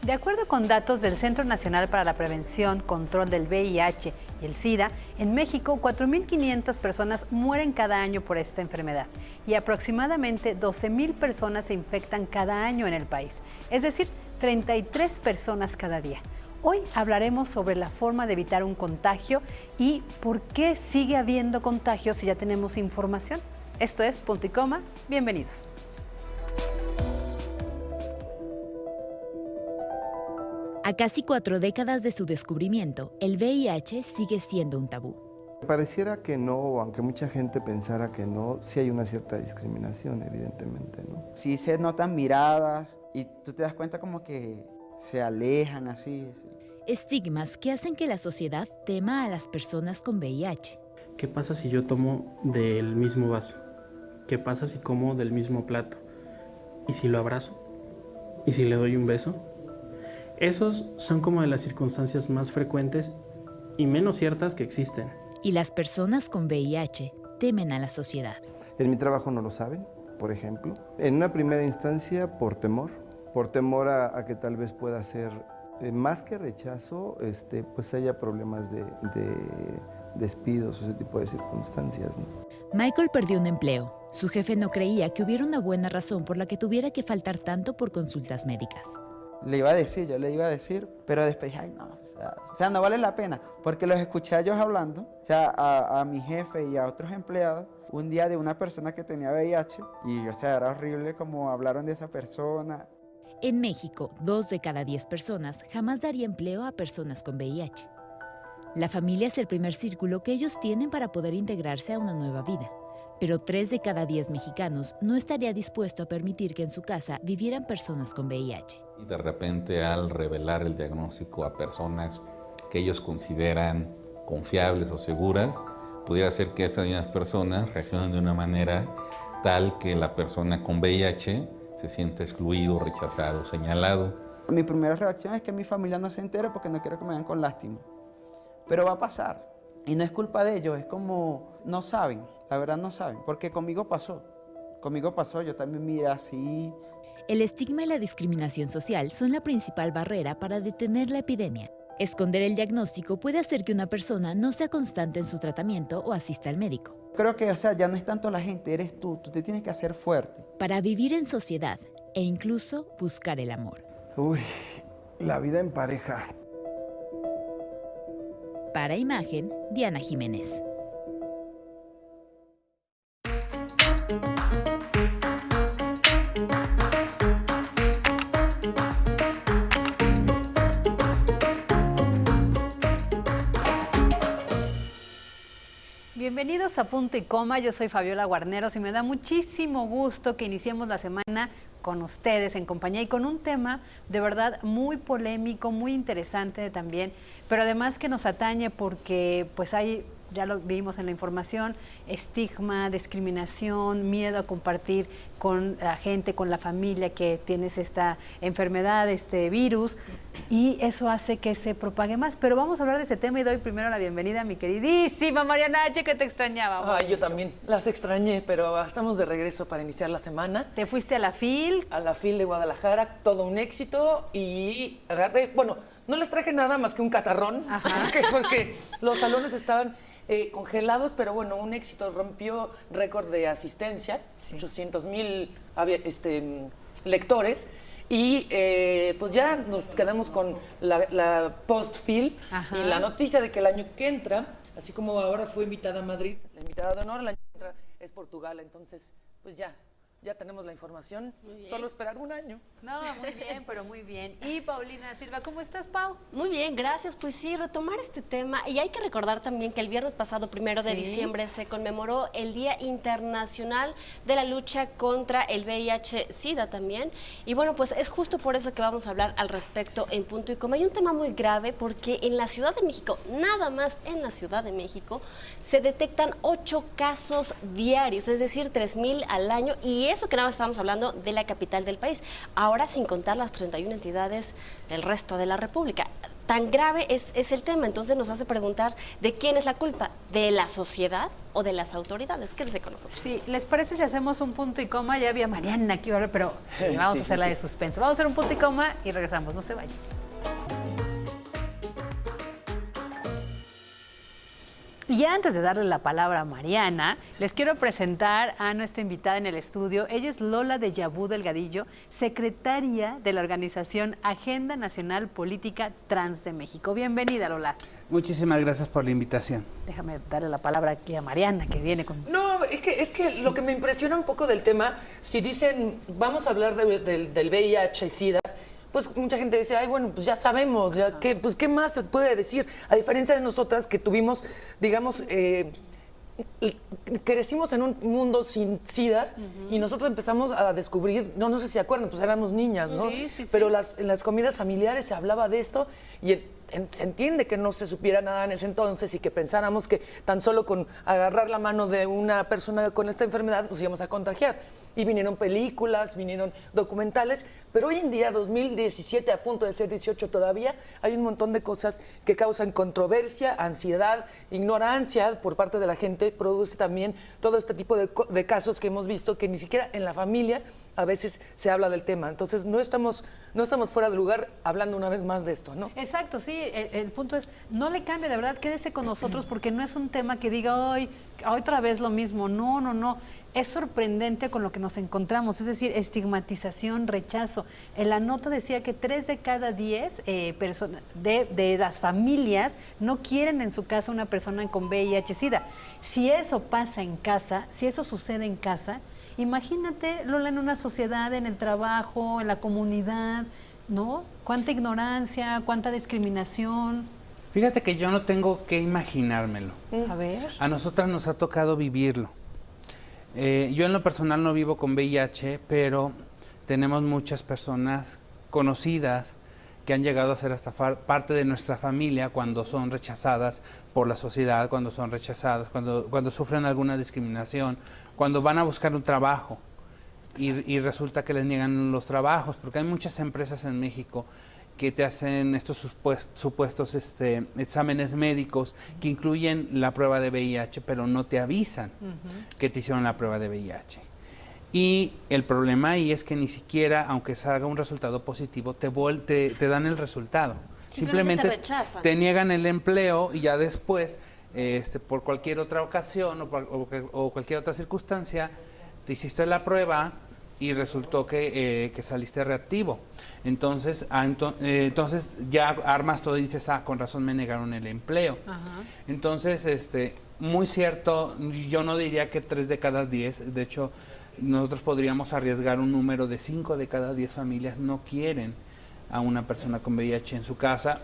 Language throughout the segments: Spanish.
De acuerdo con datos del Centro Nacional para la Prevención, Control del VIH y el SIDA, en México 4.500 personas mueren cada año por esta enfermedad y aproximadamente 12.000 personas se infectan cada año en el país, es decir, 33 personas cada día. Hoy hablaremos sobre la forma de evitar un contagio y por qué sigue habiendo contagios si ya tenemos información. Esto es Punto y Coma, bienvenidos. A casi 4 décadas de su descubrimiento, el VIH sigue siendo un tabú. Pareciera que no, aunque mucha gente pensara que no, sí hay una cierta discriminación, evidentemente, ¿no? Sí se notan miradas y tú te das cuenta como que se alejan así. Estigmas que hacen que la sociedad tema a las personas con VIH. ¿Qué pasa si yo tomo del mismo vaso? ¿Qué pasa si como del mismo plato? ¿Y si lo abrazo? ¿Y si le doy un beso? Esos son como de las circunstancias más frecuentes y menos ciertas que existen. Y las personas con VIH temen a la sociedad. En mi trabajo no lo saben, por ejemplo. En una primera instancia, por temor a que tal vez pueda ser, más que rechazo, pues haya problemas de despidos o ese tipo de circunstancias, ¿no? Michael perdió un empleo. Su jefe no creía que hubiera una buena razón por la que tuviera que faltar tanto por consultas médicas. Yo le iba a decir, pero después dije, ay no, o sea, no vale la pena, porque los escuché a ellos hablando, o sea, a mi jefe y a otros empleados, un día de una persona que tenía VIH, y o sea, era horrible como hablaron de esa persona. En México, 2 de cada 10 personas jamás daría empleo a personas con VIH. La familia es el primer círculo que ellos tienen para poder integrarse a una nueva vida. Pero 3 de cada 10 mexicanos no estaría dispuesto a permitir que en su casa vivieran personas con VIH. Y de repente, al revelar el diagnóstico a personas que ellos consideran confiables o seguras, pudiera ser que esas mismas personas reaccionen de una manera tal que la persona con VIH se sienta excluido, rechazado, señalado. Mi primera reacción es que mi familia no se entere porque no quiero que me vean con lástima. Pero va a pasar. Y no es culpa de ellos, es como no saben, la verdad no saben, porque conmigo pasó, yo también miré así. El estigma y la discriminación social son la principal barrera para detener la epidemia. Esconder el diagnóstico puede hacer que una persona no sea constante en su tratamiento o asista al médico. Creo que, o sea, ya no es tanto la gente, eres tú te tienes que hacer fuerte. Para vivir en sociedad e incluso buscar el amor. Uy, la vida en pareja. Para Imagen, Diana Jiménez. Bienvenidos a Punto y Coma, yo soy Fabiola Guarneros y me da muchísimo gusto que iniciemos la semana con ustedes en compañía y con un tema de verdad muy polémico, muy interesante también, pero además que nos atañe porque pues hay, ya lo vimos en la información, estigma, discriminación, miedo a compartir con la gente, con la familia que tienes esta enfermedad, este virus, y eso hace que se propague más. Pero vamos a hablar de este tema y doy primero la bienvenida a mi queridísima Mariana H., que te extrañaba. Ay, yo también las extrañé, pero estamos de regreso para iniciar la semana. Te fuiste a la FIL. A la FIL de Guadalajara, todo un éxito y agarré, bueno, no les traje nada más que un catarrón, porque los salones estaban congelados, pero bueno, un éxito, rompió récord de asistencia, sí. 800,000 lectores, y pues ya nos quedamos con la post-FIL y la noticia de que el año que entra, así como ahora fue invitada a Madrid, la invitada de honor, el año que entra es Portugal, entonces pues ya tenemos la información, solo esperar un año. No, muy bien, pero muy bien. Y Paulina Silva, ¿cómo estás, Pau? Muy bien, gracias. Pues sí, retomar este tema. Y hay que recordar también que el viernes pasado, 1 de diciembre, se conmemoró el Día Internacional de la Lucha contra el VIH-Sida también. Y bueno, pues es justo por eso que vamos a hablar al respecto en Punto y Coma. Hay un tema muy grave porque en la Ciudad de México, nada más en la Ciudad de México, se detectan 8 casos diarios, es decir, 3,000 al año. Y eso que nada más estábamos hablando de la capital del país, ahora sin contar las 31 entidades del resto de la República. tan grave es el tema. Entonces nos hace preguntar de quién es la culpa, de la sociedad o de las autoridades. Quédense con nosotros. Sí, ¿les parece si hacemos un punto y coma? Ya había Mariana aquí, ¿verdad? Pero vamos a hacer la de suspenso. Vamos a hacer un punto y coma y regresamos, no se vayan. Y antes de darle la palabra a Mariana, les quiero presentar a nuestra invitada en el estudio. Ella es Lola de Yabú Delgadillo, secretaria de la organización Agenda Nacional Política Trans de México. Bienvenida, Lola. Muchísimas gracias por la invitación. Déjame darle la palabra aquí a Mariana, que viene con... No, es que lo que me impresiona un poco del tema, si dicen, vamos a hablar del VIH y SIDA, pues mucha gente dice, ay, bueno, pues ya sabemos, ya, ¿qué más se puede decir? A diferencia de nosotras que tuvimos, digamos, crecimos en un mundo sin SIDA y nosotros empezamos a descubrir, no sé si se acuerdan, pues éramos niñas, ¿no? Sí. Pero en las comidas familiares se hablaba de esto y se entiende que no se supiera nada en ese entonces y que pensáramos que tan solo con agarrar la mano de una persona con esta enfermedad nos íbamos a contagiar. Y vinieron películas, vinieron documentales, pero hoy en día, 2017, a punto de ser 18 todavía, hay un montón de cosas que causan controversia, ansiedad, ignorancia por parte de la gente, produce también todo este tipo de casos que hemos visto que ni siquiera en la familia a veces se habla del tema. Entonces no estamos fuera de lugar hablando una vez más de esto, ¿no? Exacto, sí, el punto es, no le cambie, de verdad, quédese con nosotros porque no es un tema que diga, hoy otra vez lo mismo, no. Es sorprendente con lo que nos encontramos, es decir, estigmatización, rechazo. En la nota decía que 3 de cada 10 personas de las familias no quieren en su casa una persona con VIH-Sida. Si eso pasa en casa, si eso sucede en casa, imagínate, Lola, en una sociedad, en el trabajo, en la comunidad, ¿no? Cuánta ignorancia, cuánta discriminación. Fíjate que yo no tengo que imaginármelo. A ver. A nosotras nos ha tocado vivirlo. Yo en lo personal no vivo con VIH, pero tenemos muchas personas conocidas que han llegado a ser hasta parte de nuestra familia cuando son rechazadas por la sociedad, cuando son rechazadas, cuando sufren alguna discriminación, cuando van a buscar un trabajo y resulta que les niegan los trabajos, porque hay muchas empresas en México que te hacen estos supuestos exámenes médicos que incluyen la prueba de VIH, pero no te avisan que te hicieron la prueba de VIH. Y el problema ahí es que ni siquiera, aunque salga un resultado positivo, te dan el resultado. Simplemente te niegan el empleo y ya después, por cualquier otra ocasión o cualquier otra circunstancia, te hiciste la prueba y resultó que saliste reactivo. Entonces ya armas todo y dices, con razón me negaron el empleo. Ajá. Entonces, muy cierto, yo no diría que 3 de cada 10, de hecho, nosotros podríamos arriesgar un número de 5 de cada 10 familias no quieren a una persona con VIH en su casa,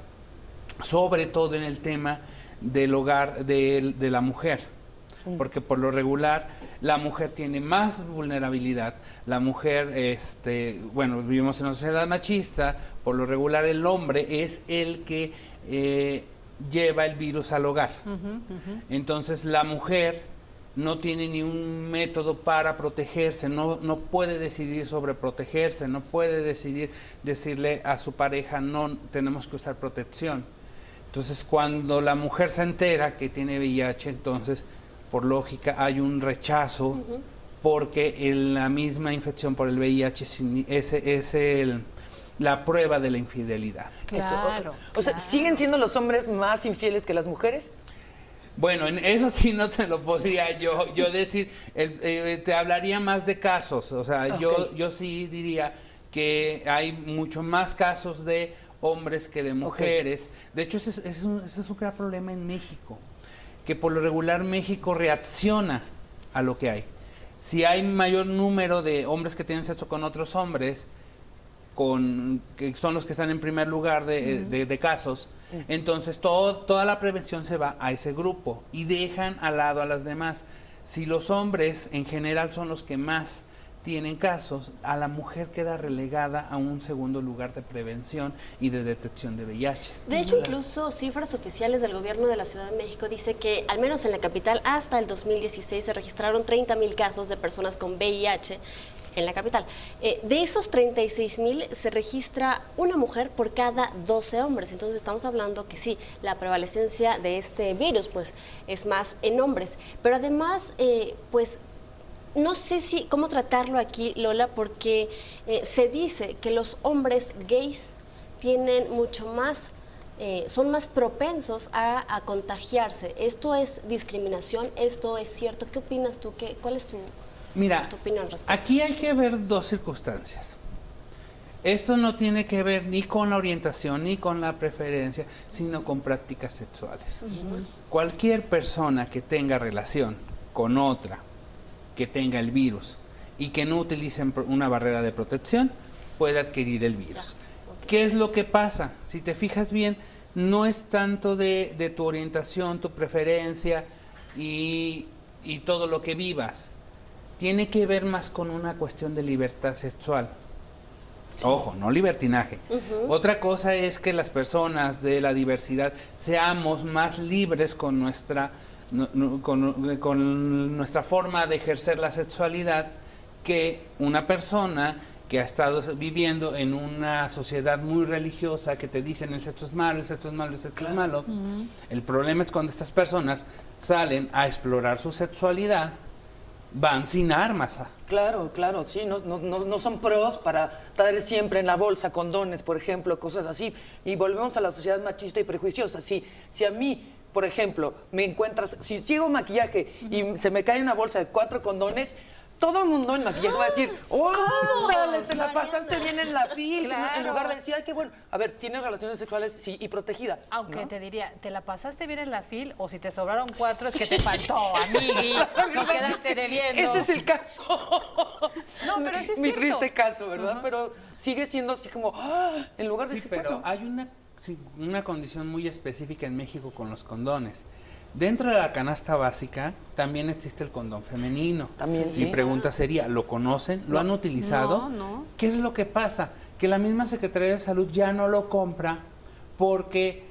sobre todo en el tema del hogar de la mujer, porque por lo regular la mujer tiene más vulnerabilidad. La mujer, vivimos en una sociedad machista, por lo regular el hombre es el que lleva el virus al hogar. Entonces la mujer no tiene ni un método para protegerse, no puede decidir sobre protegerse, no puede decirle a su pareja, no, tenemos que usar protección. Entonces cuando la mujer se entera que tiene VIH, entonces por lógica hay un rechazo, porque la misma infección por el VIH es la prueba de la infidelidad. Claro. O sea, ¿siguen siendo los hombres más infieles que las mujeres? Bueno, en eso sí no te lo podría yo decir, te hablaría más de casos, o sea, okay. yo sí diría que hay mucho más casos de hombres que de mujeres. Okay. De hecho, ese es un gran problema en México, que por lo regular México reacciona a lo que hay. Si hay mayor número de hombres que tienen sexo con otros hombres, que son los que están en primer lugar de casos, entonces toda la prevención se va a ese grupo y dejan al lado a las demás. Si los hombres en general son los que más tienen casos, a la mujer queda relegada a un segundo lugar de prevención y de detección de VIH. De hecho, incluso cifras oficiales del gobierno de la Ciudad de México dice que al menos en la capital hasta el 2016 se registraron 30,000 casos de personas con VIH. en la capital. De esos 36,000 se registra una mujer por cada 12 hombres. Entonces estamos hablando que sí, la prevalecencia de este virus pues es más en hombres. Pero además, pues no sé cómo tratarlo aquí, Lola, porque se dice que los hombres gays tienen mucho más, son más propensos a contagiarse. ¿Esto es discriminación? ¿Esto es cierto? ¿Qué opinas tú? ¿Cuál es tu opinión al respecto? Aquí hay que ver dos circunstancias. Esto no tiene que ver ni con la orientación ni con la preferencia, sino con prácticas sexuales. Cualquier persona que tenga relación con otra, que tenga el virus y que no utilicen una barrera de protección, puede adquirir el virus. ¿Qué es lo que pasa? Si te fijas bien, no es tanto de tu orientación, tu preferencia y todo lo que vivas. Tiene que ver más con una cuestión de libertad sexual. Sí. Ojo, no libertinaje. Otra cosa es que las personas de la diversidad seamos más libres con nuestra forma de ejercer la sexualidad que una persona que ha estado viviendo en una sociedad muy religiosa que te dicen el sexo es malo, el sexo es malo, el sexo es malo. El problema es cuando estas personas salen a explorar su sexualidad, van sin armas. Claro, sí, no son pros para traer siempre en la bolsa condones, por ejemplo, cosas así. Y volvemos a la sociedad machista y prejuiciosa. Si a mí, por ejemplo, me encuentras, si sigo maquillaje y se me cae una bolsa de 4 condones, todo el mundo en maquillaje va a decir, ¡órale, te la pasaste bien en la fil! Claro. En lugar de decir, ¡ay, qué bueno! A ver, tienes relaciones sexuales, sí, y protegida. Aunque ¿no? Te diría, ¿te la pasaste bien en la fil? O si te sobraron 4, es que te faltó, amigui. No quedaste debiendo. Ese es el caso. No, pero sí es mi cierto. triste caso, ¿verdad? Pero sigue siendo así como, en lugar de decir, pero hay una condición muy específica en México con los condones. Dentro de la canasta básica también existe el condón femenino. También, sí. Mi pregunta sería, ¿lo conocen? ¿Lo han utilizado? No. ¿Qué es lo que pasa? Que la misma Secretaría de Salud ya no lo compra porque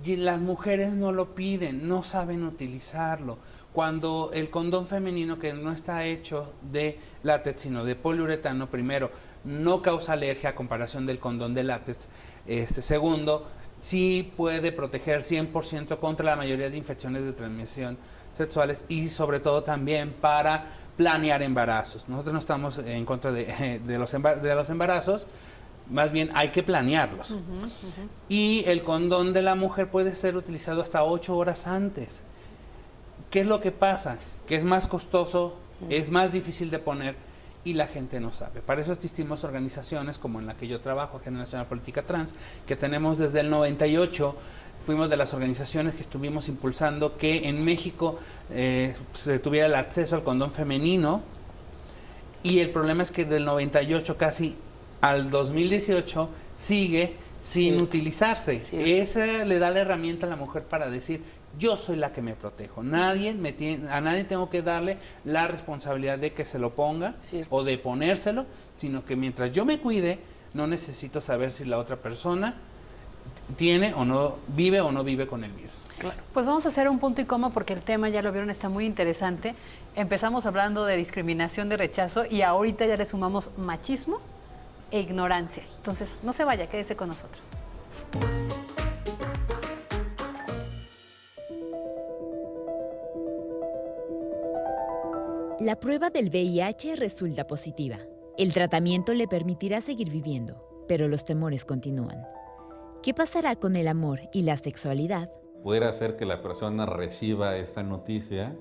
las mujeres no lo piden, no saben utilizarlo. Cuando el condón femenino, que no está hecho de látex, sino de poliuretano, primero, no causa alergia a comparación del condón de látex. Segundo, sí puede proteger 100% contra la mayoría de infecciones de transmisión sexuales y sobre todo también para planear embarazos. Nosotros no estamos en contra de los embarazos, más bien hay que planearlos. Y el condón de la mujer puede ser utilizado hasta 8 horas antes. ¿Qué es lo que pasa? Que es más costoso, es más difícil de poner y la gente no sabe. Para eso existimos organizaciones como en la que yo trabajo, Agenda Nacional Política Trans, que tenemos desde el 98, fuimos de las organizaciones que estuvimos impulsando que en México se tuviera el acceso al condón femenino, y el problema es que del 98 casi al 2018 sigue sin utilizarse. Esa le da la herramienta a la mujer para decir, yo soy la que me protejo. A nadie tengo que darle la responsabilidad de que se lo ponga o de ponérselo, sino que mientras yo me cuide, no necesito saber si la otra persona tiene o no vive con el virus. Claro. Pues vamos a hacer un punto y coma porque el tema, ya lo vieron, está muy interesante. Empezamos hablando de discriminación, de rechazo, y ahorita ya le sumamos machismo e ignorancia. Entonces, no se vaya, quédese con nosotros. La prueba del VIH resulta positiva. El tratamiento le permitirá seguir viviendo, pero los temores continúan. ¿Qué pasará con el amor y la sexualidad? Pudiera hacer que la persona reciba esta noticia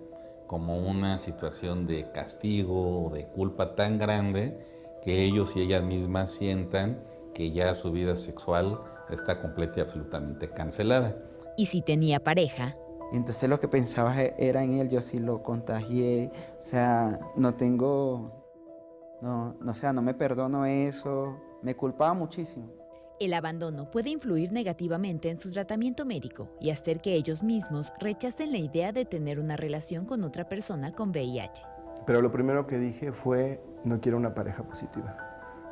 como una situación de castigo o de culpa tan grande que ellos y ellas mismas sientan que ya su vida sexual está completa y absolutamente cancelada. Y si tenía pareja, entonces lo que pensaba era en él, yo sí lo contagié, o sea, no me perdono eso, me culpaba muchísimo. el abandono puede influir negativamente en su tratamiento médico y hacer que ellos mismos rechacen la idea de tener una relación con otra persona con VIH. Pero lo primero que dije fue, no quiero una pareja positiva.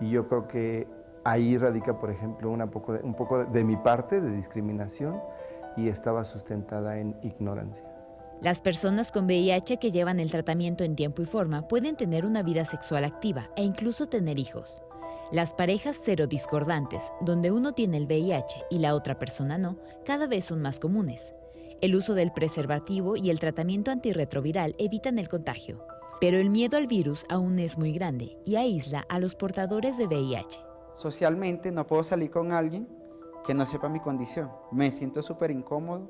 Y yo creo que ahí radica, por ejemplo, un poco de mi parte de discriminación, y estaba sustentada en ignorancia. Las personas con VIH que llevan el tratamiento en tiempo y forma pueden tener una vida sexual activa e incluso tener hijos. Las parejas serodiscordantes, donde uno tiene el VIH y la otra persona no, cada vez son más comunes. El uso del preservativo y el tratamiento antirretroviral evitan el contagio, pero el miedo al virus aún es muy grande y aísla a los portadores de VIH. Socialmente no puedo salir con alguien que no sepa mi condición. Me siento súper incómodo.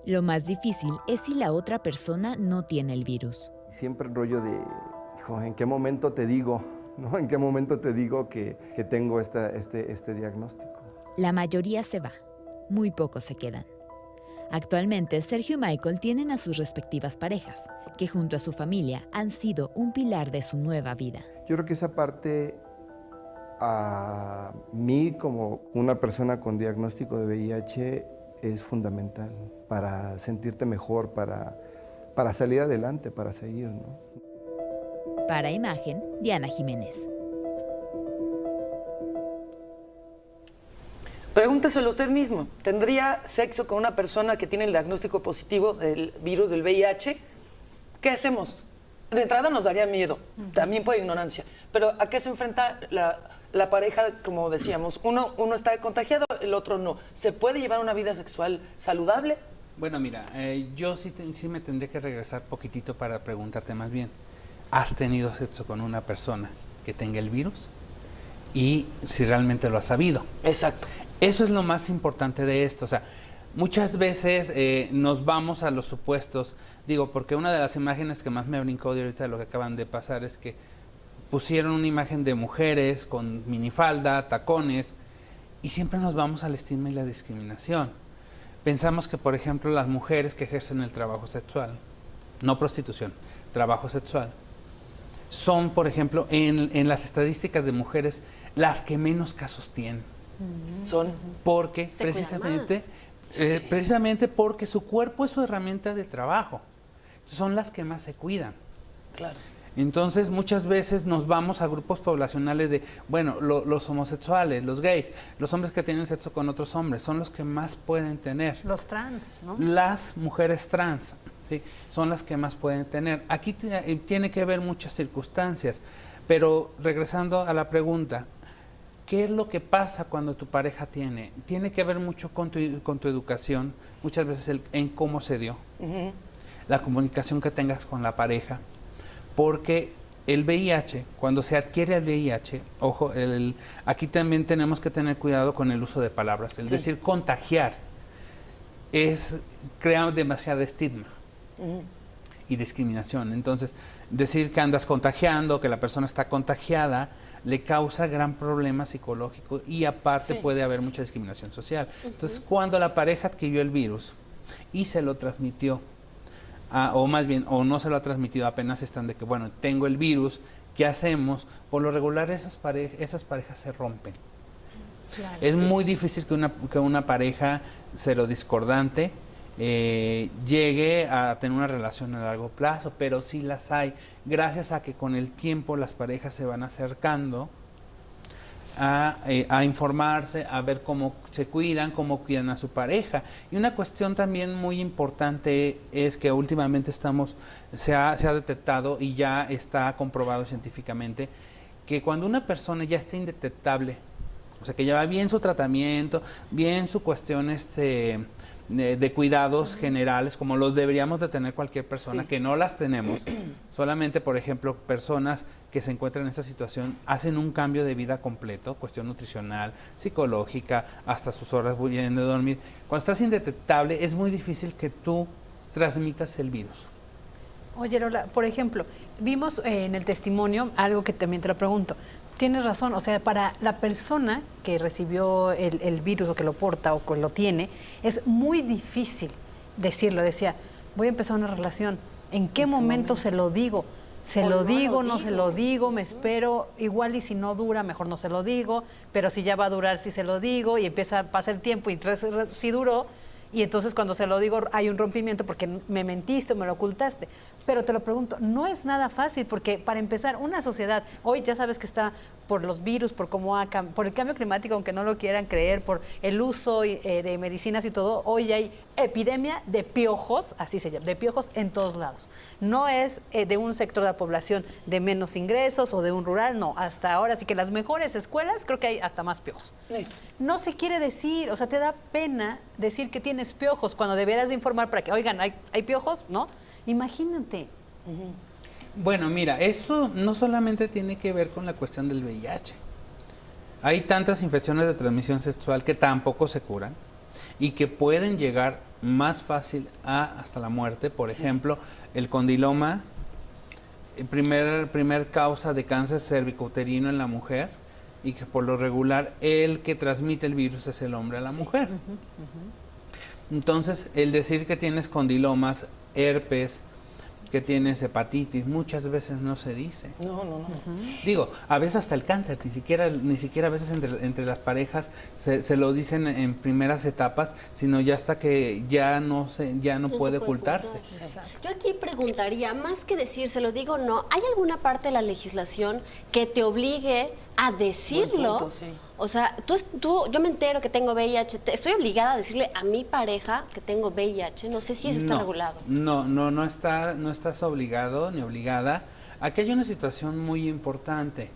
Lo más difícil es si la otra persona no tiene el virus. Siempre el rollo de, hijo, ¿en qué momento te digo? ¿No? ¿En qué momento te digo que tengo este diagnóstico? La mayoría se va, muy pocos se quedan. Actualmente, Sergio y Michael tienen a sus respectivas parejas, que junto a su familia han sido un pilar de su nueva vida. Yo creo que esa parte, a mí como una persona con diagnóstico de VIH, es fundamental para sentirte mejor, para salir adelante, para seguir, ¿no? Para Imagen, Diana Jiménez. Pregúnteselo usted mismo. ¿Tendría sexo con una persona que tiene el diagnóstico positivo del virus del VIH? ¿Qué hacemos? De entrada nos daría miedo, también por ignorancia. Pero ¿a qué se enfrenta la pareja, como decíamos? Uno está contagiado, el otro no. ¿Se puede llevar una vida sexual saludable? Bueno, mira, yo sí me tendré que regresar poquitito para preguntarte más bien. ¿Has tenido sexo con una persona que tenga el virus? Y si realmente lo has sabido. Exacto. Eso es lo más importante de esto. O sea, muchas veces nos vamos a los supuestos. Digo, porque una de las imágenes que más me brincó de ahorita de lo que acaban de pasar es que pusieron una imagen de mujeres con minifalda, tacones, y siempre nos vamos al estigma y la discriminación. Pensamos que, por ejemplo, las mujeres que ejercen el trabajo sexual, no prostitución, trabajo sexual, son, por ejemplo, en las estadísticas de mujeres, las que menos casos tienen. Son. Porque Se precisamente porque su cuerpo es su herramienta de trabajo. Son las que más se cuidan. Claro. Entonces, muchas veces nos vamos a grupos poblacionales de, bueno, los homosexuales, los gays, los hombres que tienen sexo con otros hombres, son los que más pueden tener. Los trans, ¿no? Las mujeres trans, ¿sí? Son las que más pueden tener. Aquí tiene que haber muchas circunstancias, pero regresando a la pregunta, ¿qué es lo que pasa cuando tu pareja tiene? Tiene que ver mucho con tu educación, muchas veces en cómo se dio, la comunicación que tengas con la pareja, porque el VIH, cuando se adquiere el VIH, ojo, aquí también tenemos que tener cuidado con el uso de palabras, es decir, contagiar crea demasiado estigma y discriminación. Entonces, decir que andas contagiando, que la persona está contagiada, le causa gran problema psicológico y aparte puede haber mucha discriminación social. Entonces, cuando la pareja adquirió el virus y se lo transmitió, o más bien, o no se lo ha transmitido, apenas están de que, bueno, tengo el virus, ¿qué hacemos? Por lo regular esas parejas se rompen. Claro, es muy difícil que una pareja serodiscordante llegue a tener una relación a largo plazo, pero sí las hay, gracias a que con el tiempo las parejas se van acercando a informarse, a ver cómo se cuidan, cómo cuidan a su pareja. Y una cuestión también muy importante es que últimamente se ha detectado y ya está comprobado científicamente que cuando una persona ya está indetectable, o sea que ya va bien su tratamiento, bien su cuestión de cuidados generales, como los deberíamos de tener cualquier persona, que no las tenemos. Solamente, por ejemplo, personas que se encuentran en esta situación hacen un cambio de vida completo, cuestión nutricional, psicológica, hasta sus horas bien de dormir. Cuando estás indetectable, es muy difícil que tú transmitas el virus. Oye, Lola, por ejemplo, vimos en el testimonio algo que también te lo pregunto. Tienes razón, o sea, para la persona que recibió el virus o que lo porta o que lo tiene, es muy difícil decirlo. Decía, voy a empezar una relación, ¿en qué momento se lo digo? ¿Se lo digo, no se lo digo? ¿Me espero? Igual y si no dura, mejor no se lo digo, pero si ya va a durar, sí se lo digo, y pasa el tiempo y entonces sí duró, y entonces cuando se lo digo hay un rompimiento porque me mentiste o me lo ocultaste. Pero te lo pregunto, no es nada fácil, porque para empezar, una sociedad, hoy ya sabes que está por los virus, por por el cambio climático, aunque no lo quieran creer, por el uso de medicinas y todo, hoy hay epidemia de piojos, así se llama, de piojos en todos lados. No es de un sector de la población de menos ingresos o de un rural, no, hasta ahora sí que las mejores escuelas creo que hay hasta más piojos. No se quiere decir, o sea, te da pena decir que tienes piojos cuando deberás de informar para que, oigan, hay piojos, ¿no? Imagínate. Bueno, mira, esto no solamente tiene que ver con la cuestión del VIH. Hay tantas infecciones de transmisión sexual que tampoco se curan y que pueden llegar más fácil hasta la muerte. Por ejemplo, el condiloma, primer causa de cáncer cervicouterino en la mujer, y que por lo regular el que transmite el virus es el hombre a la mujer. Entonces, el decir que tienes condilomas, herpes, que tienes hepatitis, muchas veces no se dice. No. Digo, a veces hasta el cáncer, ni siquiera a veces entre las parejas se lo dicen en primeras etapas, sino ya hasta que ya no puede ocultarse. Yo aquí preguntaría, más que decírselo, digo, no, ¿hay alguna parte de la legislación que te obligue a decirlo? Buen punto, sí. O sea, yo me entero que tengo VIH, estoy obligada a decirle a mi pareja que tengo VIH, no sé si eso está regulado. No estás obligado ni obligada. Aquí hay una situación muy importante,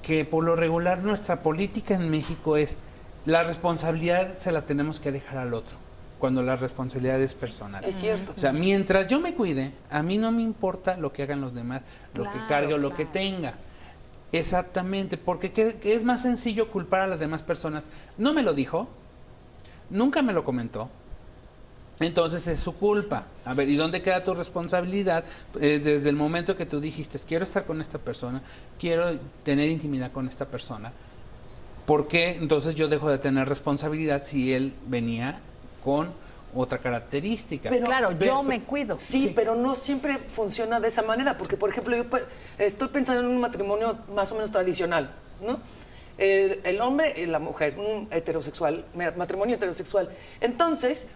que por lo regular nuestra política en México es, la responsabilidad se la tenemos que dejar al otro, cuando la responsabilidad es personal. Es cierto. O sea, mientras yo me cuide, a mí no me importa lo que hagan los demás, lo que cargue o lo que tenga. Exactamente, porque que es más sencillo culpar a las demás personas. No me lo dijo, nunca me lo comentó, entonces es su culpa. A ver, ¿y dónde queda tu responsabilidad? Desde el momento que tú dijiste, quiero estar con esta persona, quiero tener intimidad con esta persona, ¿por qué entonces yo dejo de tener responsabilidad si él venía con otra característica? Pero, claro, yo me cuido. Sí, pero no siempre funciona de esa manera, porque por ejemplo yo estoy pensando en un matrimonio más o menos tradicional, ¿no? El hombre y la mujer, un heterosexual, matrimonio heterosexual. Entonces,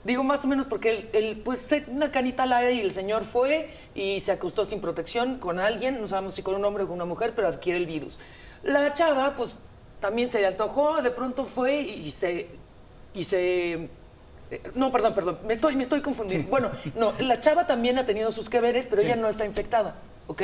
digo más o menos porque él pues una canita al aire y el señor fue y se acostó sin protección con alguien, no sabemos si con un hombre o con una mujer, pero adquiere el virus. La chava pues también se le antojó, de pronto fue y se no, perdón, me estoy confundiendo. Sí. Bueno, no, la chava también ha tenido sus que veres, pero ella no está infectada, ¿ok?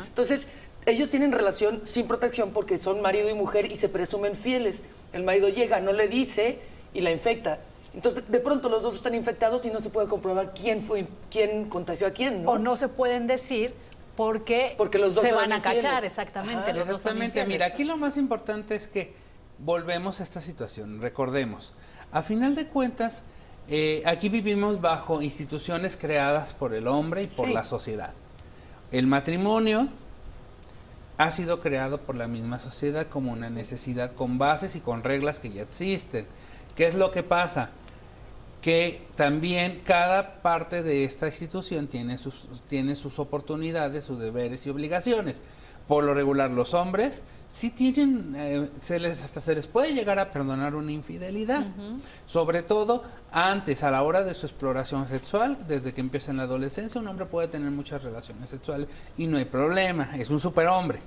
Entonces, ellos tienen relación sin protección porque son marido y mujer y se presumen fieles. El marido llega, no le dice y la infecta. Entonces, de pronto los dos están infectados y no se puede comprobar quién contagió a quién, ¿no? O no se pueden decir porque los dos se van a cachar, exactamente. Ajá, exactamente, mira, aquí lo más importante es que volvemos a esta situación, recordemos, a final de cuentas, aquí vivimos bajo instituciones creadas por el hombre y por la sociedad. El matrimonio ha sido creado por la misma sociedad como una necesidad con bases y con reglas que ya existen. ¿Qué es lo que pasa? Que también cada parte de esta institución tiene sus oportunidades, sus deberes y obligaciones. Por lo regular, los hombres sí tienen, hasta se les puede llegar a perdonar una infidelidad, sobre todo antes, a la hora de su exploración sexual, desde que empieza en la adolescencia, un hombre puede tener muchas relaciones sexuales y no hay problema, es un superhombre.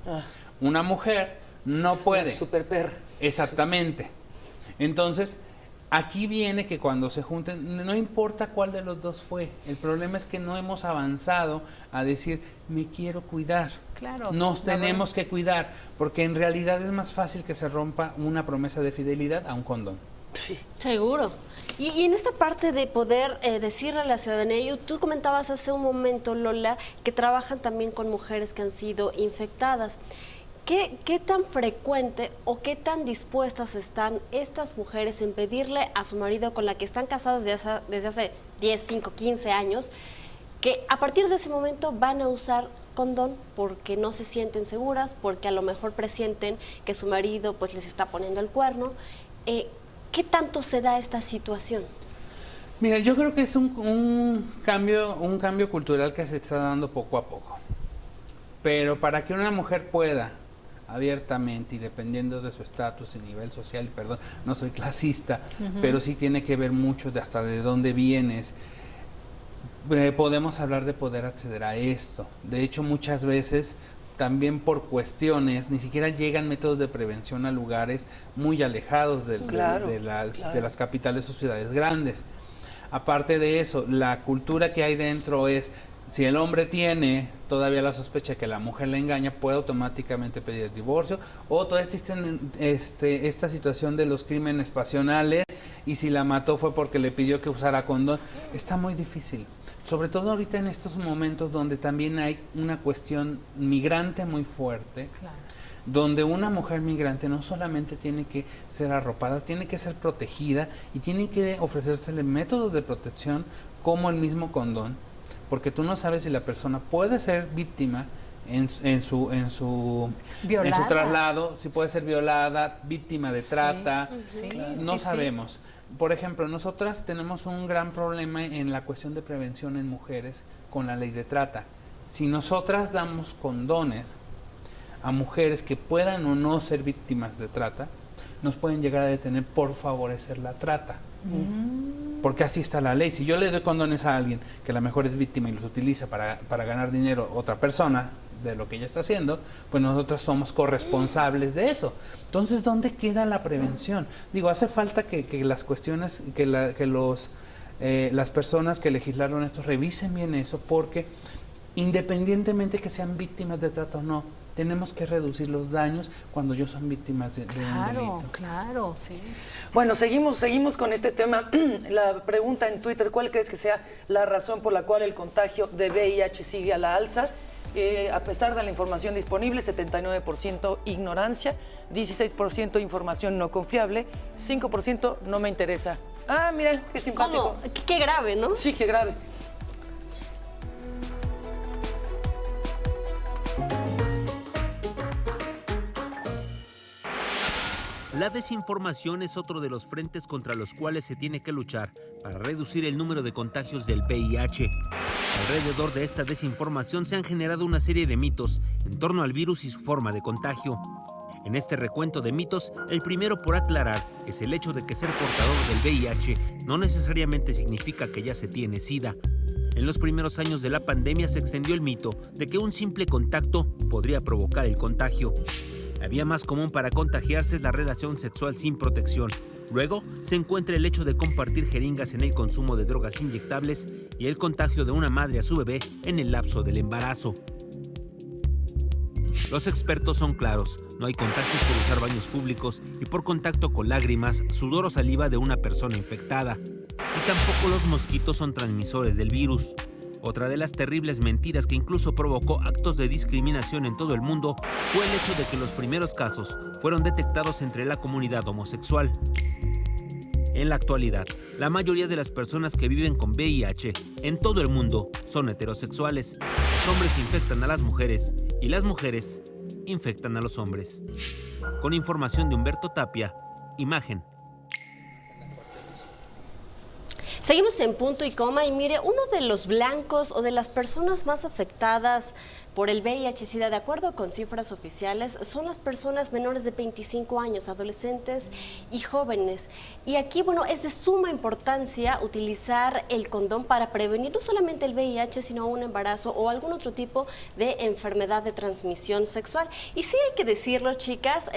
Una mujer no puede. Una superperra. Exactamente. Entonces, aquí viene que cuando se junten, no importa cuál de los dos fue, el problema es que no hemos avanzado a decir, me quiero cuidar. Claro, nos tenemos que cuidar, porque en realidad es más fácil que se rompa una promesa de fidelidad a un condón. Sí. Seguro. Y en esta parte de poder decirle a la ciudadanía, tú comentabas hace un momento, Lola, que trabajan también con mujeres que han sido infectadas. ¿Qué tan frecuente o qué tan dispuestas están estas mujeres en pedirle a su marido con la que están casadas desde hace 10, 5, 15 años, que a partir de ese momento van a usar condón porque no se sienten seguras, porque a lo mejor presienten que su marido pues les está poniendo el cuerno? ¿Qué tanto se da esta situación? Mira, yo creo que es un cambio cultural que se está dando poco a poco. Pero para que una mujer pueda abiertamente y dependiendo de su estatus y nivel social, y perdón, no soy clasista, pero sí tiene que ver mucho de hasta de dónde vienes, podemos hablar de poder acceder a esto. De hecho, muchas veces también por cuestiones, ni siquiera llegan métodos de prevención a lugares muy alejados de las capitales o ciudades grandes. Aparte de eso, la cultura que hay dentro es, si el hombre tiene todavía la sospecha de que la mujer le engaña, puede automáticamente pedir el divorcio, o toda esta situación de los crímenes pasionales, y si la mató fue porque le pidió que usara condón. Está muy difícil, sobre todo ahorita en estos momentos donde también hay una cuestión migrante muy fuerte. Claro. Donde una mujer migrante no solamente tiene que ser arropada, tiene que ser protegida y tiene que ofrecérsele métodos de protección como el mismo condón, porque tú no sabes si la persona puede ser víctima en su traslado, si puede ser violada, víctima de trata, no sabemos. Por ejemplo, nosotras tenemos un gran problema en la cuestión de prevención en mujeres con la ley de trata. Si nosotras damos condones a mujeres que puedan o no ser víctimas de trata, nos pueden llegar a detener por favorecer la trata. Porque así está la ley. Si yo le doy condones a alguien que a lo mejor es víctima y los utiliza para ganar dinero otra persona de lo que ella está haciendo, pues nosotros somos corresponsables de eso. Entonces, ¿dónde queda la prevención? Digo, hace falta que las cuestiones, las personas que legislaron esto revisen bien eso, porque independientemente que sean víctimas de trata o no, tenemos que reducir los daños cuando ellos son víctimas de un delito. Claro, sí. Bueno, seguimos con este tema. La pregunta en Twitter, ¿cuál crees que sea la razón por la cual el contagio de VIH sigue a la alza? A pesar de la información disponible, 79% ignorancia, 16% información no confiable, 5% no me interesa. Ah, mira, qué simpático. ¿Cómo? Qué grave, ¿no? Sí, qué grave. La desinformación es otro de los frentes contra los cuales se tiene que luchar para reducir el número de contagios del VIH. Alrededor de esta desinformación se han generado una serie de mitos en torno al virus y su forma de contagio. En este recuento de mitos, el primero por aclarar es el hecho de que ser portador del VIH no necesariamente significa que ya se tiene SIDA. En los primeros años de la pandemia se extendió el mito de que un simple contacto podría provocar el contagio. La vía más común para contagiarse es la relación sexual sin protección. Luego se encuentra el hecho de compartir jeringas en el consumo de drogas inyectables y el contagio de una madre a su bebé en el lapso del embarazo. Los expertos son claros, no hay contagios por usar baños públicos y por contacto con lágrimas, sudor o saliva de una persona infectada. Y tampoco los mosquitos son transmisores del virus. Otra de las terribles mentiras que incluso provocó actos de discriminación en todo el mundo fue el hecho de que los primeros casos fueron detectados entre la comunidad homosexual. En la actualidad, la mayoría de las personas que viven con VIH en todo el mundo son heterosexuales. Los hombres infectan a las mujeres y las mujeres infectan a los hombres. Con información de Humberto Tapia, Imagen. Seguimos en punto y coma y mire, uno de los blancos o de las personas más afectadas por el VIH-Sida, de acuerdo con cifras oficiales, son las personas menores de 25 años, adolescentes y jóvenes. Y aquí, bueno, es de suma importancia utilizar el condón para prevenir no solamente el VIH, sino un embarazo o algún otro tipo de enfermedad de transmisión sexual. Y sí hay que decirlo, chicas,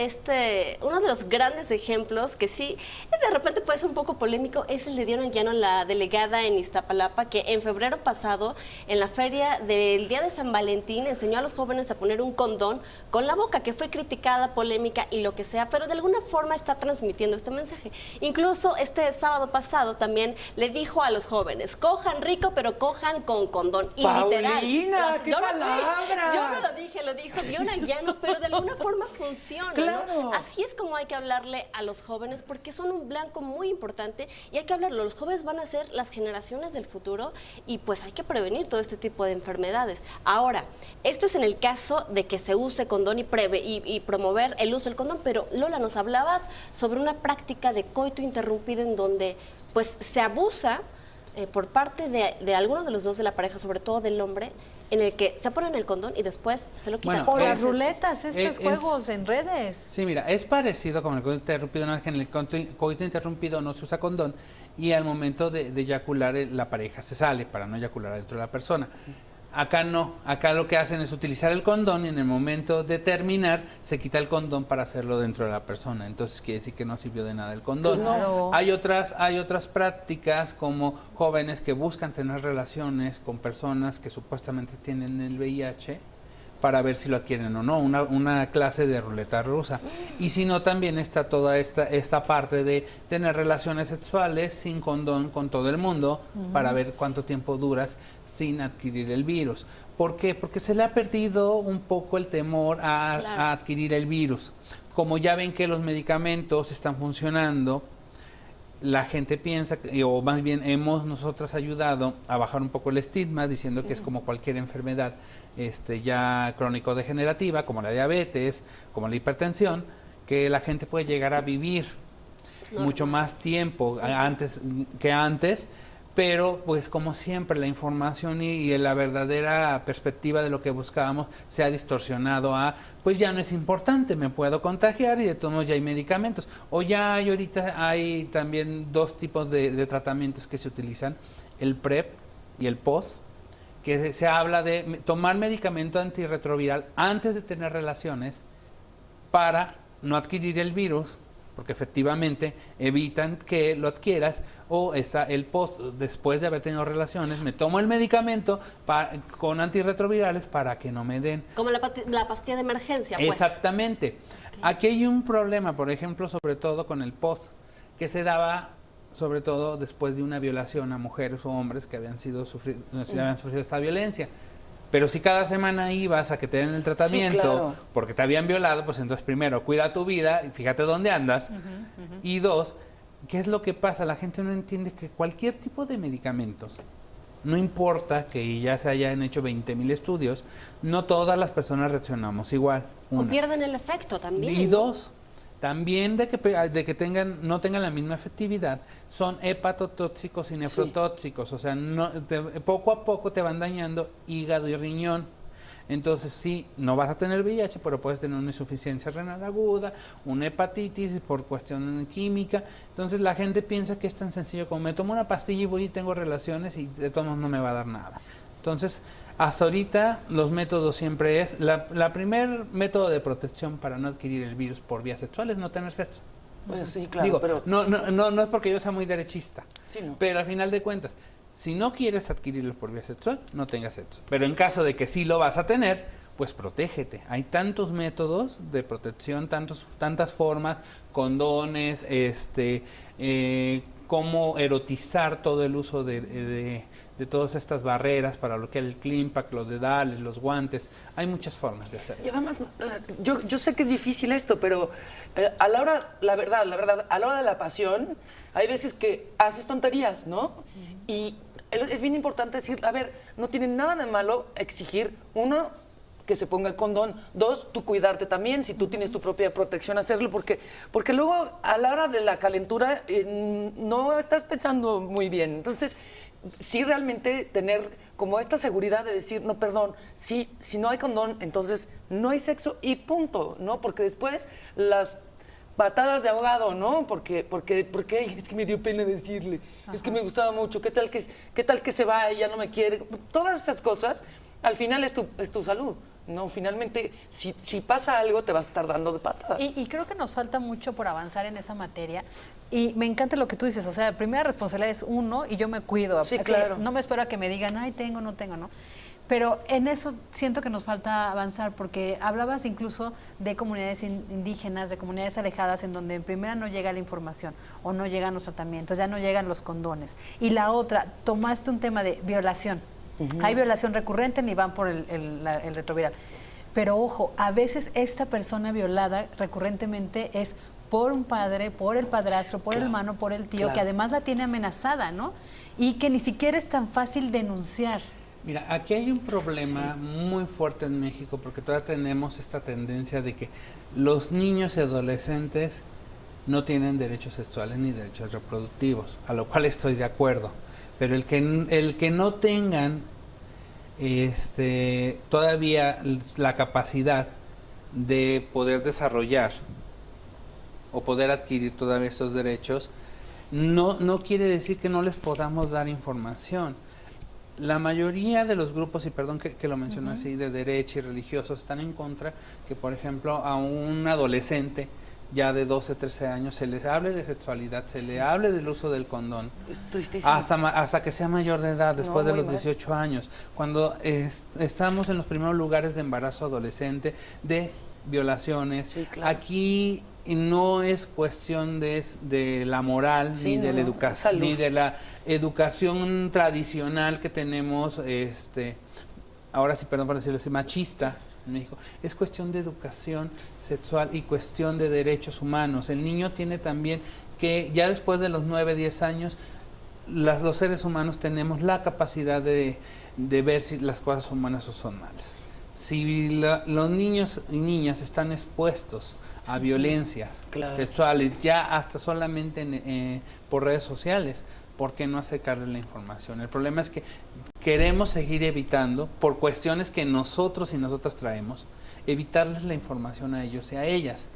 uno de los grandes ejemplos que sí, de repente puede ser un poco polémico, es el de Diana Llano, la delegada en Iztapalapa, que en febrero pasado, en la feria del Día de San Valentín, enseñó a los jóvenes a poner un condón con la boca, que fue criticada, polémica y lo que sea, pero de alguna forma está transmitiendo este mensaje. Incluso este sábado pasado también le dijo a los jóvenes, cojan rico, pero cojan con condón. Y Paulina, literal, ¡qué palabras! Yo no lo dije, lo dijo Diana Llano, pero de alguna forma funciona, claro, ¿no? Así es como hay que hablarle a los jóvenes, porque son un blanco muy importante y hay que hablarlo. Los jóvenes van a ser las generaciones del futuro y pues hay que prevenir todo este tipo de enfermedades. Ahora, esto es en el caso de que se use condón y promover el uso del condón, pero Lola, nos hablabas sobre una práctica de coito interrumpido en donde pues se abusa por parte de alguno de los dos de la pareja, sobre todo del hombre, en el que se ponen el condón y después se lo quitan. Bueno, O las ruletas, estos juegos en redes. Sí, mira, es parecido con el coito interrumpido, no es que en el coito interrumpido no se usa condón y al momento de eyacular la pareja se sale para no eyacular dentro de la persona. Acá no, acá lo que hacen es utilizar el condón y en el momento de terminar se quita el condón para hacerlo dentro de la persona. Entonces quiere decir que no sirvió de nada el condón. Pues no. Hay otras prácticas como jóvenes que buscan tener relaciones con personas que supuestamente tienen el VIH para ver si lo adquieren o no, una clase de ruleta rusa. Y si no, también está toda esta parte de tener relaciones sexuales sin condón con todo el mundo para ver cuánto tiempo duras sin adquirir el virus. ¿Por qué? Porque se le ha perdido un poco el temor a adquirir el virus. Como ya ven que los medicamentos están funcionando, la gente piensa, o más bien hemos nosotros ayudado a bajar un poco el estigma diciendo que es como cualquier enfermedad ya crónico-degenerativa, como la diabetes, como la hipertensión, que la gente puede llegar a vivir mucho más tiempo que antes, pero pues como siempre la información y la verdadera perspectiva de lo que buscábamos se ha distorsionado a, pues ya no es importante, me puedo contagiar y de todos modos ya hay medicamentos. O ya ahorita hay también dos tipos de tratamientos que se utilizan, el PrEP y el POS, que se habla de tomar medicamento antirretroviral antes de tener relaciones para no adquirir el virus, porque efectivamente evitan que lo adquieras, o está el post, después de haber tenido relaciones, me tomo el medicamento con antirretrovirales para que no me den. Como la pastilla de emergencia, pues. Exactamente. Okay. Aquí hay un problema, por ejemplo, sobre todo con el post, que se daba sobre todo después de una violación a mujeres o hombres que habían sufrido esta violencia. Pero si cada semana ibas a que te den el tratamiento, sí, claro, porque te habían violado, pues entonces primero, cuida tu vida, y fíjate dónde andas. Y dos, ¿qué es lo que pasa? La gente no entiende que cualquier tipo de medicamentos, no importa que ya se hayan hecho 20,000 estudios, no todas las personas reaccionamos igual. O pierden el efecto también. Y dos, también de que no tengan la misma efectividad, son hepatotóxicos y nefrotóxicos, o sea, poco a poco te van dañando hígado y riñón. Entonces sí, no vas a tener VIH, pero puedes tener una insuficiencia renal aguda, una hepatitis por cuestión química. Entonces la gente piensa que es tan sencillo como me tomo una pastilla y voy y tengo relaciones y de todos modos no me va a dar nada. Entonces, hasta ahorita los métodos siempre es, la primer método de protección para no adquirir el virus por vía sexual es no tener sexo. Bueno, sí, claro. Digo, pero no es porque yo sea muy derechista, sí, no, pero al final de cuentas, si no quieres adquirirlo por vía sexual, no tengas sexo. Pero en caso de que sí lo vas a tener, pues protégete. Hay tantos métodos de protección, tantas formas, condones, cómo erotizar todo el uso de todas estas barreras para lo que es el Clean-Pack, los dedales, los guantes. Hay muchas formas de hacerlo. Y además, yo sé que es difícil esto, pero a la hora, la verdad, a la hora de la pasión, hay veces que haces tonterías, ¿no? Y es bien importante decir, a ver, no tiene nada de malo exigir, uno, que se ponga el condón, dos, tú cuidarte también, si tú tienes tu propia protección, hacerlo, porque luego a la hora de la calentura no estás pensando muy bien. Entonces, sí realmente tener como esta seguridad de decir, no, perdón, si no hay condón, entonces no hay sexo y punto, ¿no? Porque después las patadas de ahogado, ¿no? Porque es que me dio pena decirle, es que me gustaba mucho, ¿qué tal que se va y ya no me quiere? Todas esas cosas, al final es tu salud, ¿no? Finalmente, si pasa algo, te vas a estar dando de patadas. Y creo que nos falta mucho por avanzar en esa materia. Y me encanta lo que tú dices, o sea, la primera responsabilidad es uno y yo me cuido. Sí, así, claro. No me espero a que me digan, ay, tengo, no tengo, ¿no? Pero en eso siento que nos falta avanzar, porque hablabas incluso de comunidades indígenas, de comunidades alejadas, en donde en primera no llega la información o no llegan los tratamientos, ya no llegan los condones. Y la otra, tomaste un tema de violación. Hay violación recurrente, ni van por el retroviral. Pero ojo, a veces esta persona violada recurrentemente es por un padre, por el padrastro, por el hermano, por el tío, que además la tiene amenazada, ¿no? Y que ni siquiera es tan fácil denunciar. Mira, aquí hay un problema muy fuerte en México, porque todavía tenemos esta tendencia de que los niños y adolescentes no tienen derechos sexuales ni derechos reproductivos, a lo cual estoy de acuerdo. Pero el que no tengan todavía la capacidad de poder desarrollar o poder adquirir todavía estos derechos, no quiere decir que no les podamos dar información. La mayoría de los grupos, y perdón que lo menciono así, de derecha y religiosos, están en contra que, por ejemplo, a un adolescente ya de 12, 13 años se les hable de sexualidad, se le hable del uso del condón, hasta que sea mayor de edad, después de los 18 años, cuando estamos en los primeros lugares de embarazo adolescente, de violaciones. Sí, claro. Aquí no es cuestión de la moral, ni de la educación, ni de la educación tradicional que tenemos, ahora sí, perdón por decirlo así, machista en México. Es cuestión de educación sexual y cuestión de derechos humanos. El niño tiene también que, ya después de los 9, 10 años, los seres humanos tenemos la capacidad de ver si las cosas son buenas o son malas. Si los niños y niñas están expuestos a violencias sexuales, ya hasta solamente por redes sociales, ¿por qué no acercarles la información? El problema es que queremos seguir evitando, por cuestiones que nosotros y nosotras traemos, evitarles la información a ellos y a ellas,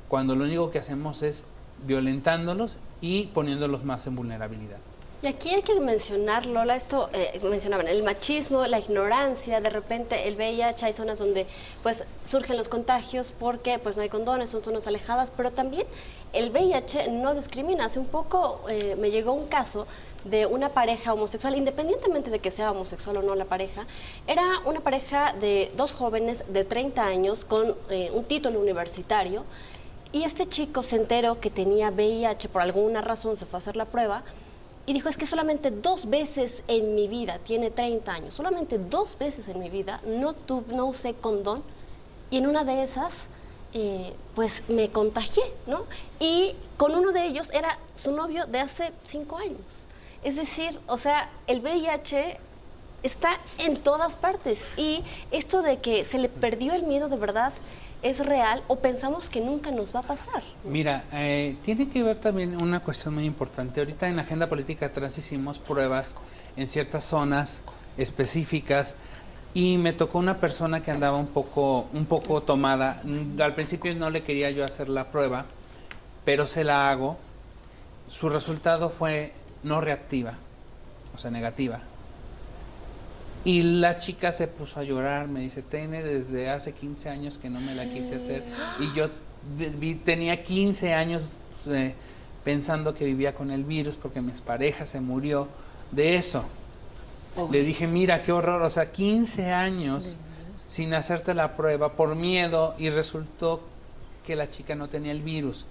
cuando lo único que hacemos es violentándolos y poniéndolos más en vulnerabilidad. Y aquí hay que mencionar, Lola, esto mencionaban, el machismo, la ignorancia, de repente el VIH, hay zonas donde pues surgen los contagios porque pues no hay condones, son zonas alejadas, pero también el VIH no discrimina. Hace un poco me llegó un caso de una pareja homosexual, independientemente de que sea homosexual o no la pareja, era una pareja de 2 jóvenes de 30 años con un título universitario, y este chico se enteró que tenía VIH, por alguna razón se fue a hacer la prueba, y dijo, es que solamente 2 veces en mi vida, tiene 30 años, solamente 2 veces en mi vida no usé condón, y en una de esas, pues me contagié, ¿no? Y con uno de ellos era su novio de hace 5 años. Es decir, o sea, el VIH está en todas partes, y esto de que se le perdió el miedo de verdad, ¿es real o pensamos que nunca nos va a pasar? Mira, tiene que ver también una cuestión muy importante. Ahorita en la Agenda Política Trans hicimos pruebas en ciertas zonas específicas y me tocó una persona que andaba un poco tomada. Al principio no le quería yo hacer la prueba, pero se la hago. Su resultado fue no reactiva, o sea, negativa. Y la chica se puso a llorar, me dice, tiene desde hace 15 años que no me la quise hacer. Y yo tenía 15 años pensando que vivía con el virus porque mi pareja se murió de eso. Le dije, mira, qué horror, o sea, 15 años sin hacerte la prueba por miedo, y resultó que la chica no tenía el virus.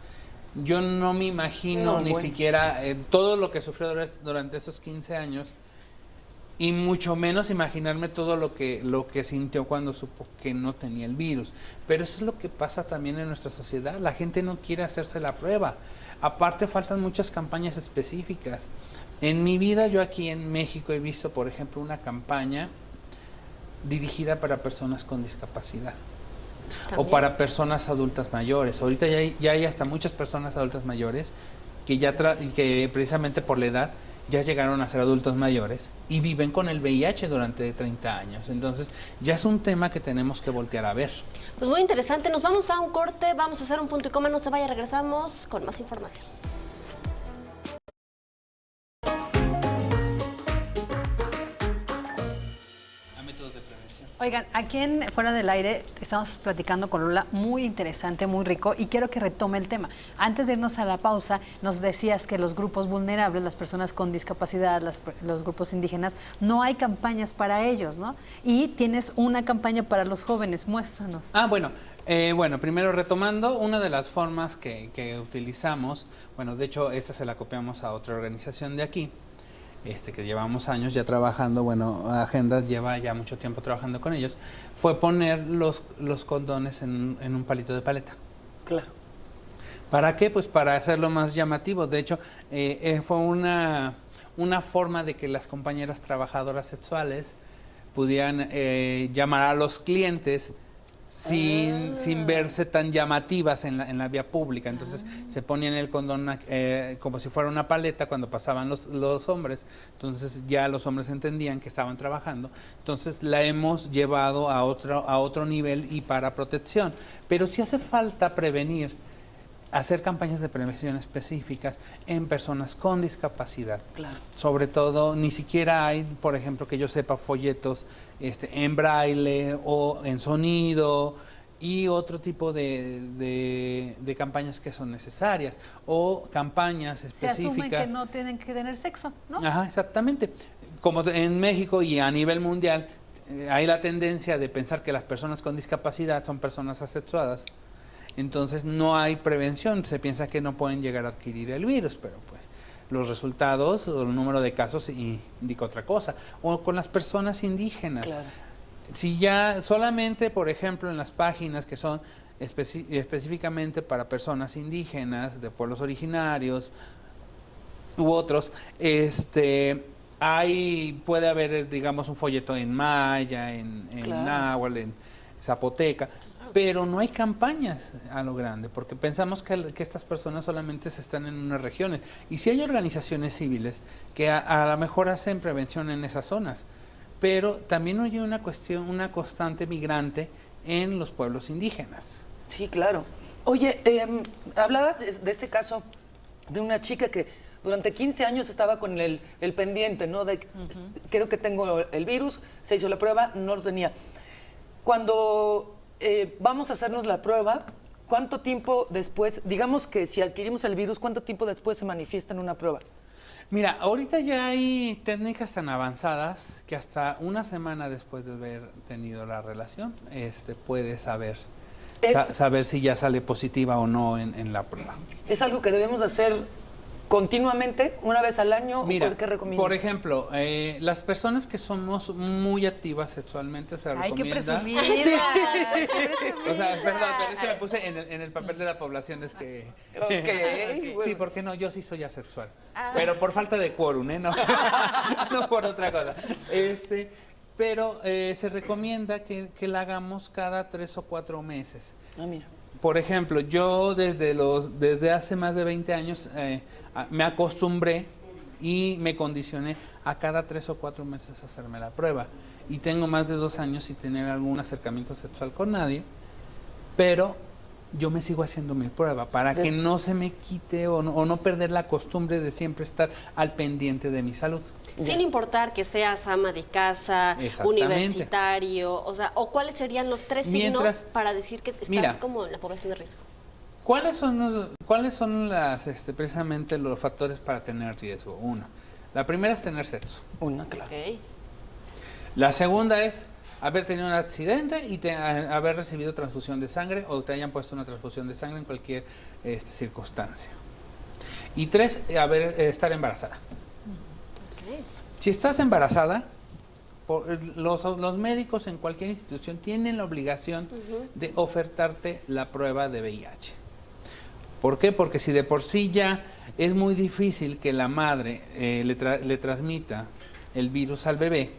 Yo no me imagino ni siquiera todo lo que sufrió durante esos 15 años. Y mucho menos imaginarme todo lo que sintió cuando supo que no tenía el virus. Pero eso es lo que pasa también en nuestra sociedad. La gente no quiere hacerse la prueba. Aparte, faltan muchas campañas específicas. En mi vida, yo aquí en México he visto, por ejemplo, una campaña dirigida para personas con discapacidad. ¿También? O para personas adultas mayores. Ahorita ya hay hasta muchas personas adultas mayores que precisamente por la edad ya llegaron a ser adultos mayores y viven con el VIH durante 30 años. Entonces, ya es un tema que tenemos que voltear a ver. Pues muy interesante. Nos vamos a un corte, vamos a hacer un punto y coma, no se vaya, regresamos con más información. Oigan, aquí en Fuera del Aire estamos platicando con Lola, muy interesante, muy rico, y quiero que retome el tema. Antes de irnos a la pausa, nos decías que los grupos vulnerables, las personas con discapacidad, los grupos indígenas, no hay campañas para ellos, ¿no? Y tienes una campaña para los jóvenes, muéstranos. Bueno, primero retomando, una de las formas que utilizamos, bueno, de hecho esta se la copiamos a otra organización de aquí, que llevamos años ya trabajando, bueno, Agenda lleva ya mucho tiempo trabajando con ellos, fue poner los condones en un palito de paleta. Claro. ¿Para qué? Pues para hacerlo más llamativo. De hecho, fue una forma de que las compañeras trabajadoras sexuales pudieran llamar a los clientes sin verse tan llamativas en la vía pública. Entonces se ponían el condón como si fuera una paleta cuando pasaban los hombres. Entonces ya los hombres entendían que estaban trabajando. Entonces la hemos llevado a otro nivel y para protección. Pero sí hace falta prevenir, hacer campañas de prevención específicas en personas con discapacidad. Claro. Sobre todo, ni siquiera hay, por ejemplo, que yo sepa, folletos en braille o en sonido y otro tipo de campañas que son necesarias o campañas específicas. Se asume que no tienen que tener sexo, ¿no? Ajá, exactamente. Como en México y a nivel mundial hay la tendencia de pensar que las personas con discapacidad son personas asexuadas. Entonces no hay prevención, se piensa que no pueden llegar a adquirir el virus, pero pues los resultados o el número de casos indica otra cosa. O con las personas indígenas. Claro. Si ya solamente, por ejemplo, en las páginas que son específicamente para personas indígenas, de pueblos originarios u otros, puede haber, digamos, un folleto en maya, en Claro. náhuatl, en zapoteca, pero no hay campañas a lo grande, porque pensamos que estas personas solamente están en unas regiones. Y sí hay organizaciones civiles que a lo mejor hacen prevención en esas zonas, pero también hay una constante migrante en los pueblos indígenas. Sí, claro. Oye, hablabas de ese caso de una chica que durante 15 años estaba con el pendiente, ¿no? Creo que tengo el virus, se hizo la prueba, no lo tenía. Cuando vamos a hacernos la prueba, ¿cuánto tiempo después, digamos que si adquirimos el virus, cuánto tiempo después se manifiesta en una prueba? Mira, ahorita ya hay técnicas tan avanzadas que hasta una semana después de haber tenido la relación, puedes saber si ya sale positiva o no en la prueba. ¿Es algo que debemos hacer continuamente, una vez al año? Mira, ¿Qué recomiendas? por ejemplo, las personas que somos muy activas sexualmente se Ay, qué recomienda... presumida. Sí. Qué presumida. O sea, perdón, pero es que me puse en el papel de la población, es que... Ok, Sí, porque no, yo sí soy asexual. Pero por falta de quórum, no, no por otra cosa. Pero se recomienda que la hagamos cada 3 o 4 meses. Ah, mira. Por ejemplo, yo desde hace más de 20 años me acostumbré y me condicioné a cada 3 o 4 meses hacerme la prueba. Y tengo más de 2 años sin tener algún acercamiento sexual con nadie, pero yo me sigo haciendo mi prueba para que no se me quite o no perder la costumbre de siempre estar al pendiente de mi salud. Sin importar que seas ama de casa, universitario, o cuáles serían los 3 signos para decir que estás como en la población de riesgo. ¿Cuáles son precisamente los factores para tener riesgo? Uno, la primera es tener sexo. Una, claro. Okay. La segunda es haber tenido un accidente y haber recibido transfusión de sangre o te hayan puesto una transfusión de sangre en cualquier circunstancia. Y 3, estar embarazada. Okay. Si estás embarazada, los médicos en cualquier institución tienen la obligación de ofertarte la prueba de VIH. ¿Por qué? Porque si de por sí ya es muy difícil que la madre le transmita el virus al bebé,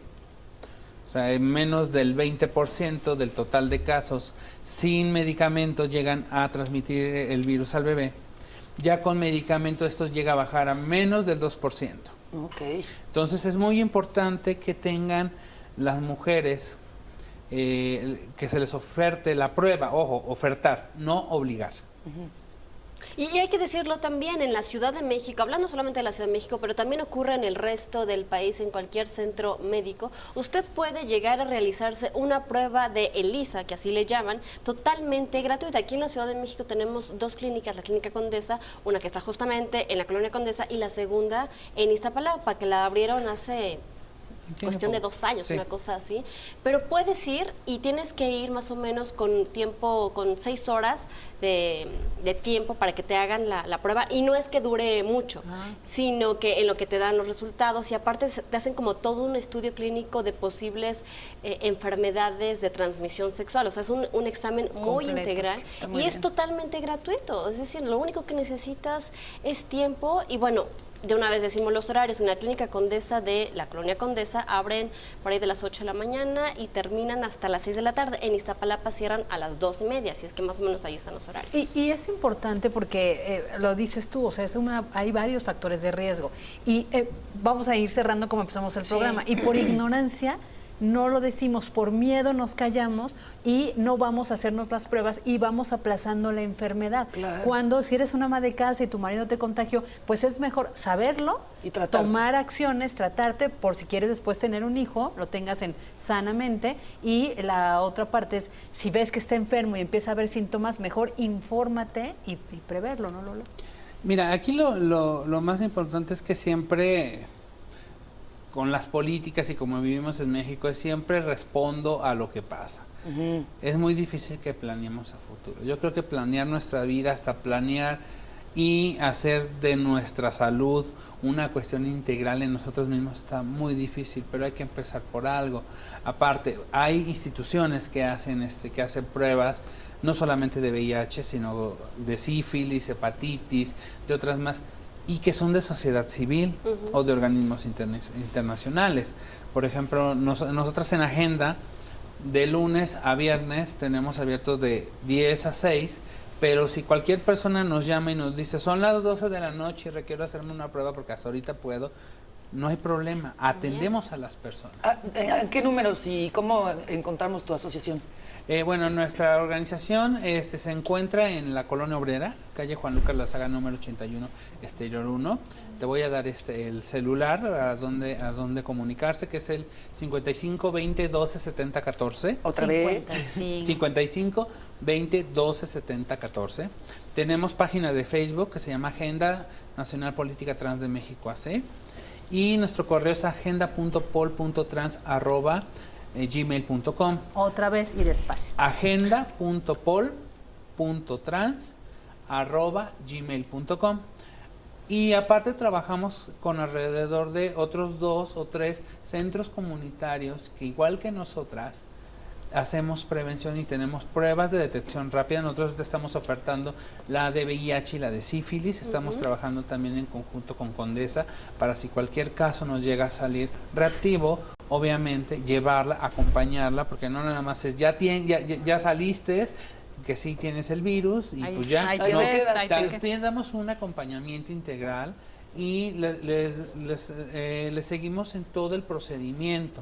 o sea, en menos del 20% del total de casos sin medicamentos llegan a transmitir el virus al bebé, ya con medicamento esto llega a bajar a menos del 2%. Okay. Entonces es muy importante que tengan las mujeres que se les oferte la prueba, ojo, ofertar, no obligar. Y hay que decirlo también, en la Ciudad de México, hablando solamente de la Ciudad de México, pero también ocurre en el resto del país, en cualquier centro médico, usted puede llegar a realizarse una prueba de ELISA, que así le llaman, totalmente gratuita. Aquí en la Ciudad de México tenemos 2 clínicas, la Clínica Condesa, una que está justamente en la Colonia Condesa y la segunda en Iztapalapa, que la abrieron hace cuestión de 2 años, sí, una cosa así, pero puedes ir y tienes que ir más o menos con 6 horas de tiempo para que te hagan la prueba, y no es que dure mucho, sino que en lo que te dan los resultados, y aparte te hacen como todo un estudio clínico de posibles enfermedades de transmisión sexual, o sea, es un examen muy completo, integral y es totalmente gratuito, es decir, lo único que necesitas es tiempo y bueno, De una vez decimos los horarios. En la Clínica Condesa de la Colonia Condesa abren por ahí de las 8 de la mañana y terminan hasta las 6 de la tarde. En Iztapalapa cierran a las 2:30, así es que más o menos ahí están los horarios. Y es importante porque lo dices tú, o sea, hay varios factores de riesgo. Y vamos a ir cerrando como empezamos el programa. Y por ignorancia no lo decimos, por miedo nos callamos y no vamos a hacernos las pruebas y vamos aplazando la enfermedad. Claro. Cuando si eres una ama de casa y tu marido te contagió, pues es mejor saberlo, Y tratarte. tomar acciones, tratarte por si quieres después tener un hijo, lo tengas sanamente. Y la otra parte es, si ves que está enfermo y empieza a haber síntomas, mejor infórmate y preverlo, ¿no, Lolo? Mira, aquí lo más importante es que siempre, con las políticas y como vivimos en México, siempre respondo a lo que pasa. Es muy difícil que planeemos a futuro. Yo creo que planear nuestra vida, hasta planear y hacer de nuestra salud una cuestión integral en nosotros mismos está muy difícil, pero hay que empezar por algo. Aparte, hay instituciones que hacen pruebas, no solamente de VIH, sino de sífilis, hepatitis, de otras más, y que son de sociedad civil o de organismos internacionales. Por ejemplo, nosotras en Agenda, de lunes a viernes, tenemos abiertos de 10 a 6, pero si cualquier persona nos llama y nos dice, son las 12 de la noche y requiero hacerme una prueba porque hasta ahorita puedo, no hay problema, atendemos a las personas. ¿En qué números y cómo encontramos tu asociación? Bueno, nuestra organización se encuentra en la Colonia Obrera, calle Juan Lucas Lasaga, número 81, exterior 1. Te voy a dar el celular a donde comunicarse, que es el 55 20 12 70 14. Otra vez. 55 20 12 70 14. Tenemos página de Facebook que se llama Agenda Nacional Política Trans de México AC. Y nuestro correo es agenda.pol.trans@gmail.com. Otra vez y despacio. agenda.pol.trans@gmail.com. Y aparte trabajamos con alrededor de otros 2 o 3 centros comunitarios que, igual que nosotras, hacemos prevención y tenemos pruebas de detección rápida. Nosotros estamos ofertando la de VIH y la de sífilis. Estamos trabajando también en conjunto con Condesa para, si cualquier caso nos llega a salir reactivo, obviamente llevarla, acompañarla, porque no nada más es ya saliste, que sí tienes el virus y Ahí- pues ya ahí te no, ves, ahí te- damos un acompañamiento integral y les seguimos en todo el procedimiento.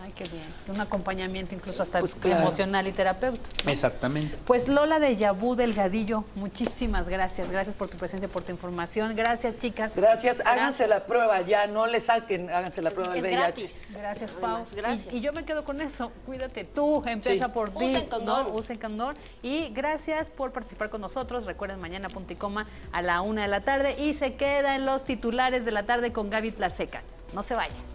Ay, qué bien. Un acompañamiento incluso hasta Pues claro. emocional y terapeuta. Exactamente. Pues Lola de Yabú Delgadillo, muchísimas gracias. Gracias por tu presencia, por tu información. Gracias, chicas. Gracias. Háganse la prueba ya, no le saquen, háganse la prueba del Es VIH. gratis. Gracias, Pau. Además, gracias. Y yo me quedo con eso. Cuídate tú, empieza Sí. por ti. Usen condón. ¿No? Usen condón. Y gracias por participar con nosotros. Recuerden, mañana punto y coma a la 1 de la tarde. Y se queda en los titulares de la tarde con Gaby Tlaseca. No se vayan.